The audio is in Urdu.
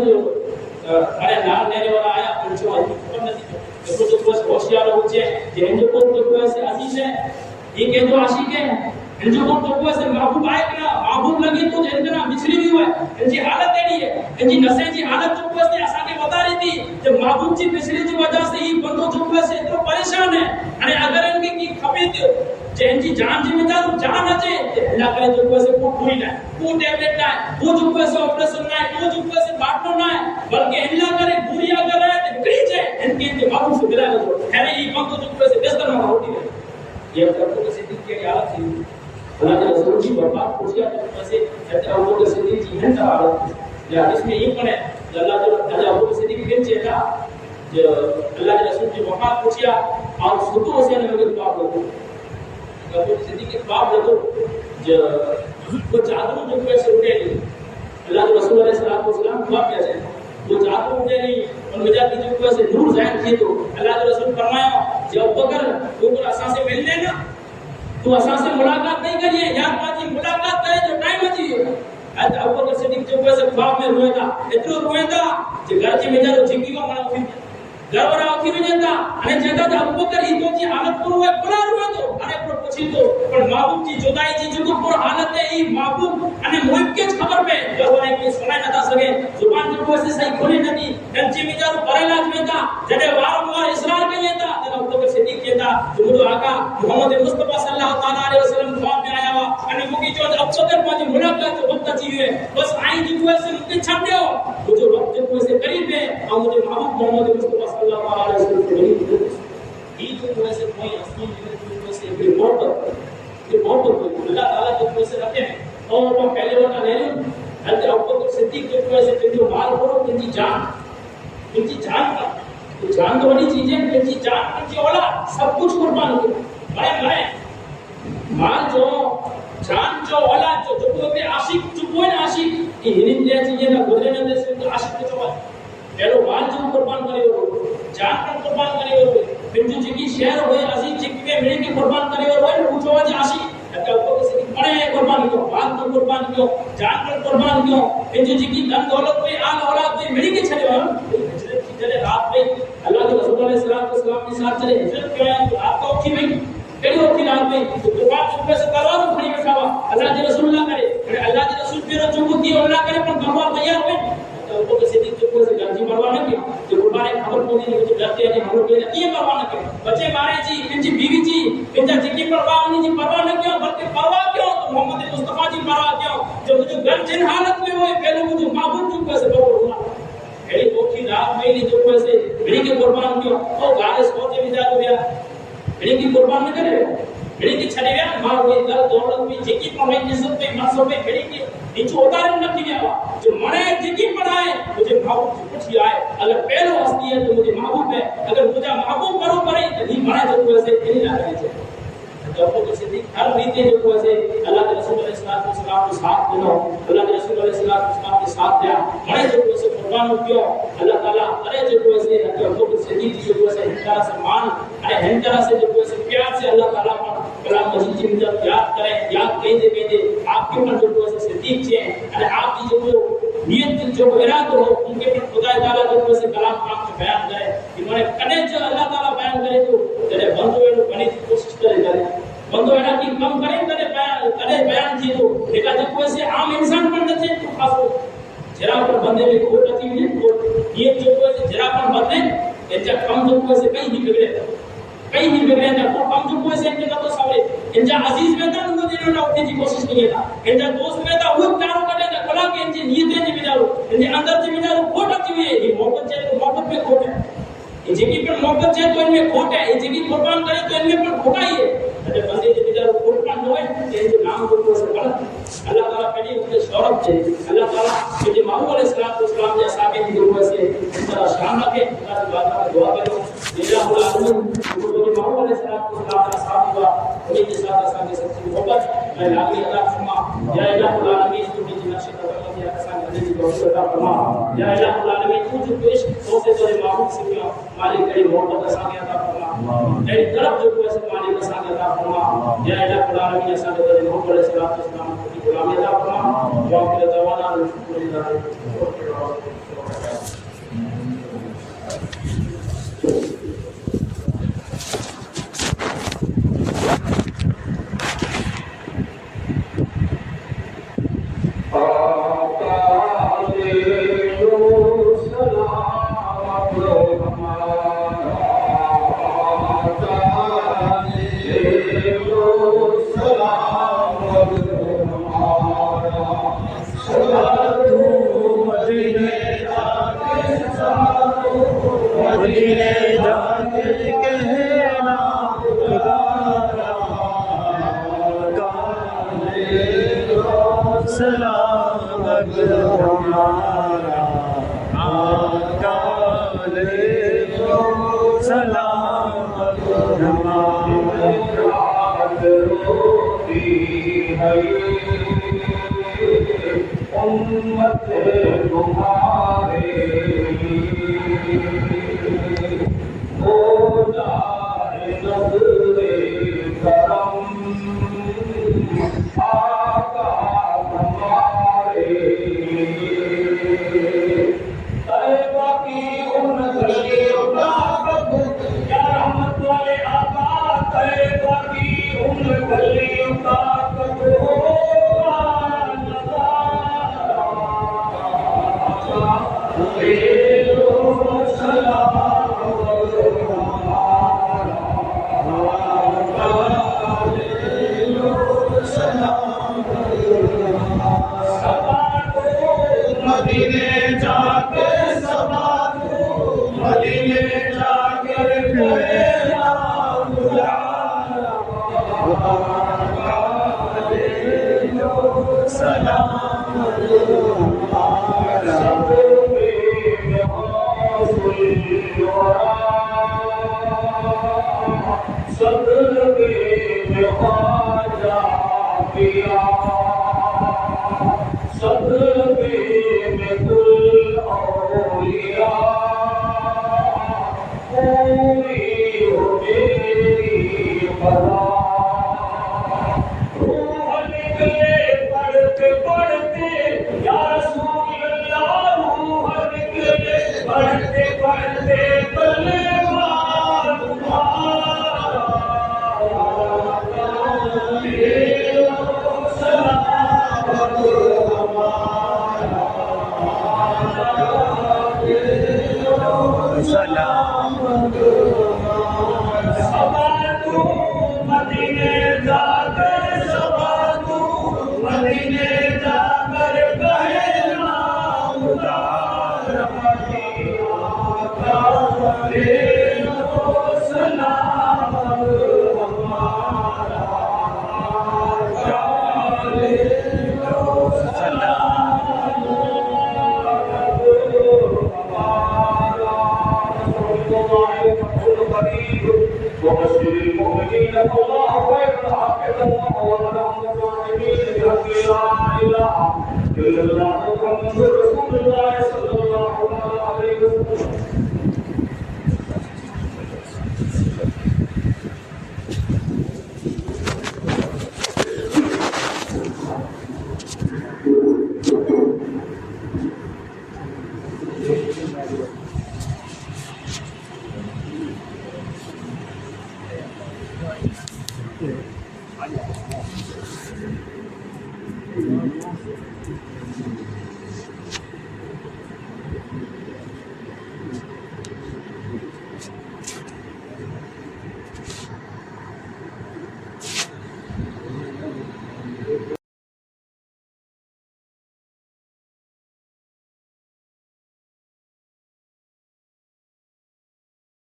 جو ارے نال لینے والا آیا پوچھو خبر نہیں تو جو بس ہوشیار ہو جائے جن جو کو ایسے عزیز ہے یہ کہ جو عاشق ہے ان جو کو ایسے محبوب آئے کہ محبوب لگے تو جتنا مچھلی بھی ہوئے ان کی حالت ایڑی ہے ان کی نسے کی حالت جو ایسے اسا کے بتا رہی تھی جب محبوب کی مچھلی کی وجہ سے یہ بندو جو ایسے اتنا پریشان ہے ارے اگر ان کی خبیت جن کی جان جی میں جان اچے اللہ کرے جو ایسے کو پوری نہ کو ٹیبلٹ نہ وہ جو ایسے آپریشن نہ وہ جو ایسے باٹلو نہ بلکہ اللہ کرے بری اگر ہے کریچے ان کے محبوب سے ملا جو ہے یہ بندو جو ایسے بستر میں ہوتی ہے یہ ابو بکر صدیق کی حالت تھی اللہ کے رسول کی وفات پوچھا تو ایسے ابو بکر صدیق کی ہنتا حالت یا اس میں یہ پڑھے اللہ جو ابو بکر صدیق کی چہتا جو اللہ کے رسول کی وفات پوچھا اور سکو سے نے مگر باپ لگو ابو بکر صدیق کے باپ لگو جو وہ چادر جو ایسے اٹھے نہیں اللہ کے رسول علیہ السلام باپ کیا جائے وہ چادر اٹھے نہیں اور وجہ کی جو ایسے نور ظاہر کیے تو اللہ کے رسول فرمایا جو ابو بکر وہ اساں سے مل لینا تو اساں سے ملاقات نہیں کریے یار باجی ملاقات کرے جو ٹائم اچھی ہے ابو بکر صدیق جو ایسے خواب میں روئے تھا اترو روئے تھا کہ گھر کی میں جو جھگی کو منا تھی گھر والا اٹھی وجندا ane جگہ ابو بکر ہی تو کی حالت پر ہوئے پڑا روئے تو ارے پر پوچھی تو پر محبوب کی جدائی جی جو پر حالت ہے ای محبوب ane محب کے خبر پہ گھر والے کی سنائی نہ تھا سکے زبان جو ایسے صحیح کھولی نہ تھی کنچی میں جو پرلاج میں تھا جڑے وار اصرار کیے تھا ابو بکر صدیق کیا تھا جو مجھے آقا محمد مصطفی صلی اللہ تعالی علیہ وسلم خواب میں آیا ہوا ane مجھے جو ابو بکر مجھے ملاقات جو وقت اچھی ہے بس آئی جو ایسے مجھے چھڑ دیو وہ جو وقت جو ایسے قریب ہے اور مجھے محبوب محمد مصطفی صلی اللہ تعالی علیہ وسلم کو یہ جو ایسے کوئی اصلی جو ایسے محبت اللہ تعالی جو ایسے رکھے ہیں اور وہ پہلے والا لے لیں حضرت ابو بکر صدیق جو ایسے جو مال کرو ان کی جان کا جان تو بڑی چیز ہے ان کی جان ان کی اولاد سب کچھ قربان کر بڑے مال جو جان جو اولاد جو کوئی عاشق جو کوئی عاشق یہ ہنین دے چیزیں نہ گزرے نہ دے سے عاشق کے چوبا پہلو مال جو قربان کرے ہو جان پر قربان کرے ہو پھر جو جی شہر ہوئے عزیز جی کے ملے کے قربان کرے ہو وہ پوچھو جی عاشق ابو بکر صدیق بڑے قربان کیوں مال پر قربان کیوں جان پر قربان کیوں پھر جو جی کی دن دولت پہ آل اولاد پہ ملے کے چھڑے ہو ہجرت کی چلے رات پہ اللہ کے رسول علیہ السلام کے ساتھ چلے ہجرت کیوں ہے تو آپ کا اٹھی نہیں پہلے اٹھی رات میں تو قربان صبح سے تلوار کھڑی بیٹھا ہوا اللہ کے رسول اللہ کرے اللہ کے رسول پھر جو کو دی اللہ کرے پر تلوار تیار ہوئے ابو بکر صدیق جو کوئی گنجی پرواہ نہ کی جو قربان خبر کو نہیں جو ڈرتے ہیں ہم لوگ یہ پرواہ نہ کرے بچے مارے جی ان کی بیوی جی ان کی جگہ پرواہ نہیں جی پرواہ نہ کیوں بلکہ پرواہ کیوں تو محمد مصطفی جی پرواہ کیوں جو گھر جن حالت میں ہوئے پہلے مجھے معبود جو کیسے بابو ہوا پہلی کوٹھی رات میں جو کیسے بڑی کے قربان کیوں او گارے سو کے بھی جا تو گیا بڑی کی قربان نہ کرے بڑی کی چھڑے گیا ماں ہوئی در دولت بھی جگہ پر ہوئی عزت پہ مرسو پہ بڑی کی نیچے اتارے نہ کیا جو منے جگہ پڑھائے مجھے محبوب سے پوچھی آئے اگر پہلو ہستی ہے تو مجھے محبوب ہے اگر مجھے محبوب کرو پڑے تو نہیں منے جو ایسے نہیں نہ کرے چھے ابو بکر صدیق ہر ریتے جو ایسے اللہ کے رسول علیہ السلام کے ساتھ دینا اللہ کے رسول علیہ السلام کے ساتھ دیا منے جو ایسے قربان کیوں اللہ تعالیٰ ارے جو ایسے ابو بکر صدیق جو ایسے ہنکرہ سے مان ارے ہنکرہ سے جو ایسے پیار سے اللہ تعالیٰ پر کلام مجید کی مجھے یاد کریں یاد کہیں دے آپ کے پر جو ایسے صدیق چھے ارے آپ کی جو نیت جو ارادہ ہو ان کے پر خدا تعالیٰ جو ایسے کلام آپ کو بیان کرے انہوں نے کنے جو اللہ تعالیٰ بیان کرے تو جنہیں بندو ہے بنی کی کوشش کرے بندو ہے کہ کم کریں کنے بیان تھی تو لیکن جب ایسے عام انسان پر نہ تھے تو خاص ہو جرا پر بندے میں کھوٹ اچھی ہوئی نیت جو ایسے جرا پر بدلے انجا کم جو ایسے کہیں بھی بگڑے تھا کہیں بھی بگڑے تھا وہ کم جو ایسے ان کے تو سوڑے انجا عزیز میں تھا انہوں نے اٹھنے کی کوشش کی تھا انجا دوست میں تھا وہ کارو کرے تھا کلا کہ انجی نیتیں نہیں بجارو انجی اندر سے بجارو کھوٹ اچھی ہوئی ہے یہ محبت چاہے تو محبت میں کھوٹ ہے یہ جگہ پر محبت چاہے تو ان میں کھوٹ ہے یہ جگہ قربان کرے تو ان میں پر کھوٹا ہی ہے اگر بندے جو بجارو قربان ہوئے تو ان کے نام کو سے غلط اللہ تعالیٰ پہلے ان کے شورت چاہے اللہ تعالیٰ جو محبوب علیہ السلام جیسا بھی جو ایسے اس طرح شان رکھے اللہ سے دعا کرو الہ العالمین جو محبوب علیہ السلام کا ساتھ ہوا انہیں کے ساتھ آسان کے سچی محبت میں لاغی عطا فرما یا الہ العالمین جو بھی نقش تبرک یا آسان کے دل کو عطا فرما یا الہ العالمین تو جو پیش تو سے تیرے محبوب سے کیا مالک کری محبت آسان عطا فرما میری طرف جو ایسے مالک آسان عطا فرما یا الہ العالمین آسان تیرے محبوب علیہ السلام غلامی عطا فرما واخر دعوانا الحمد للہ رب العالمین.